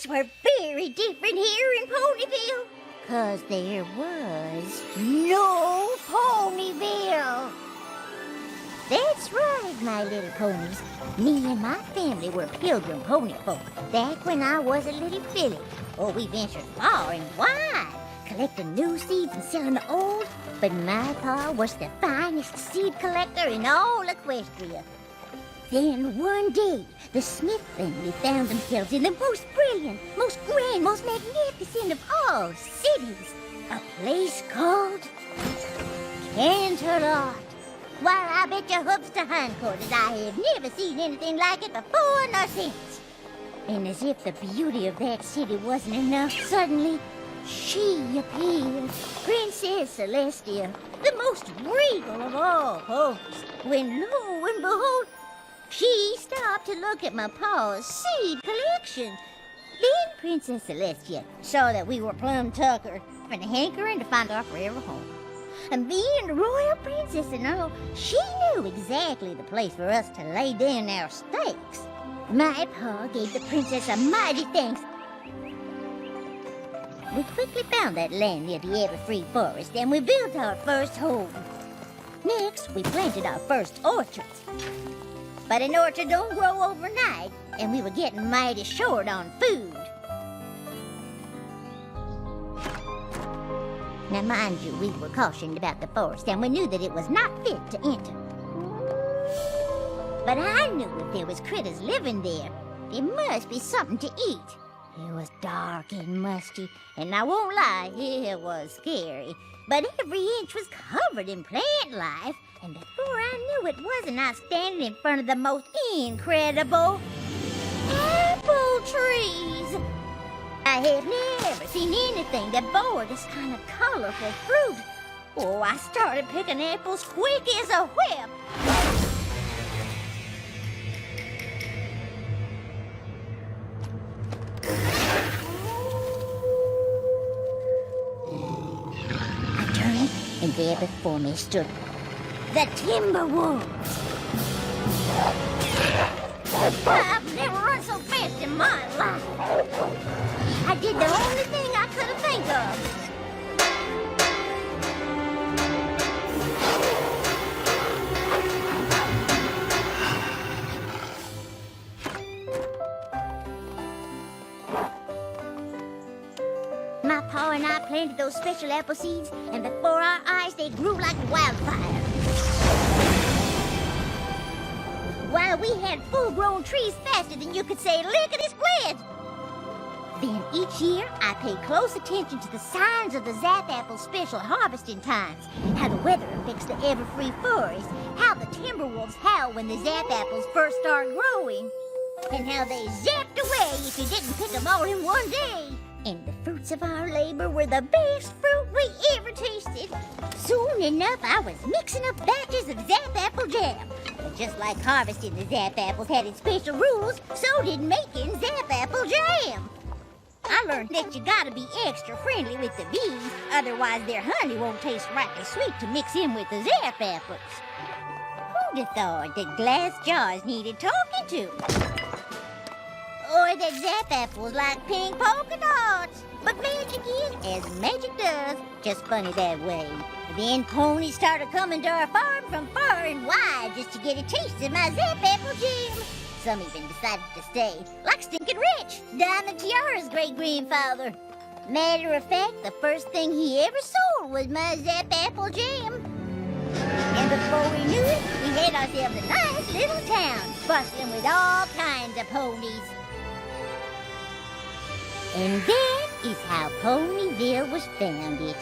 Things were very different here in Ponyville. 'Cause there was no Ponyville. That's right, my little ponies. Me and my family were pilgrim pony folk back when I was a little filly. Oh, we ventured far and wide, collecting new seeds and selling the old. But my pa was the finest seed collector in all Equestria. Then one day, the Smith family found themselves in the most brilliant, most grand, most magnificent of all cities. A place called Canterlot. Why, I bet your hooks to hindquarters I have never seen anything like it before nor since. And as if the beauty of that city wasn't enough, suddenly she appeared, Princess Celestia, the most regal of all hosts, when lo and behold, she stopped to look at my pa's seed collection. Then Princess Celestia saw that we were plumb tuckered and hankering to find our forever home. And being the royal princess and all, she knew exactly the place for us to lay down our stakes. My pa gave the princess a mighty thanks. We quickly found that land near the Everfree Forest, and we built our first home. Next, we planted our first orchards. But an orchard don't grow overnight, and we were getting mighty short on food. Now, mind you, we were cautioned about the forest, and we knew that it was not fit to enter. But I knew if there was critters living there, there must be something to eat. It was dark and musty, and I won't lie, it was scary. But every inch was covered in plant life, and before I knew it, wasn't I standing in front of the most incredible apple trees? I have never seen anything that bore this kind of colorful fruit. Oh, I started picking apples quick as a whip. I turned, and there before me stood the timber wolves. I've never run so fast in my life. I did the only thing I could think of. My pa and I planted those special apple seeds, and before our eyes they grew like wildfire. While we had full-grown trees faster than you could say lickety-split. Then each year, I paid close attention to the signs of the Zap Apple special harvesting times, how the weather affects the Everfree Forest, how the timber wolves howl when the Zap Apples first start growing, and how they zapped away if you didn't pick them all in one day. And the fruits of our labor were the best fruit we ever tasted. Soon enough, I was mixing up batches of Zap Apple jam. But just like harvesting the Zap Apples had its special rules, so did making Zap Apple jam. I learned that you gotta be extra friendly with the bees, otherwise their honey won't taste right and sweet to mix in with the Zap Apples. Who'd have thought that glass jars needed talking to? Or that Zap Apples like pink polka dots. But magic is as magic does, just funny that way. Then ponies started coming to our farm from far and wide just to get a taste of my Zap Apple jam. Some even decided to stay, like Stinkin' Rich, Diamond Tiara's great-grandfather. Matter of fact, the first thing he ever sold was my Zap Apple jam. And before we knew it, we had ourselves a nice little town, bustling with all kinds of ponies. And that is how Ponyville was founded.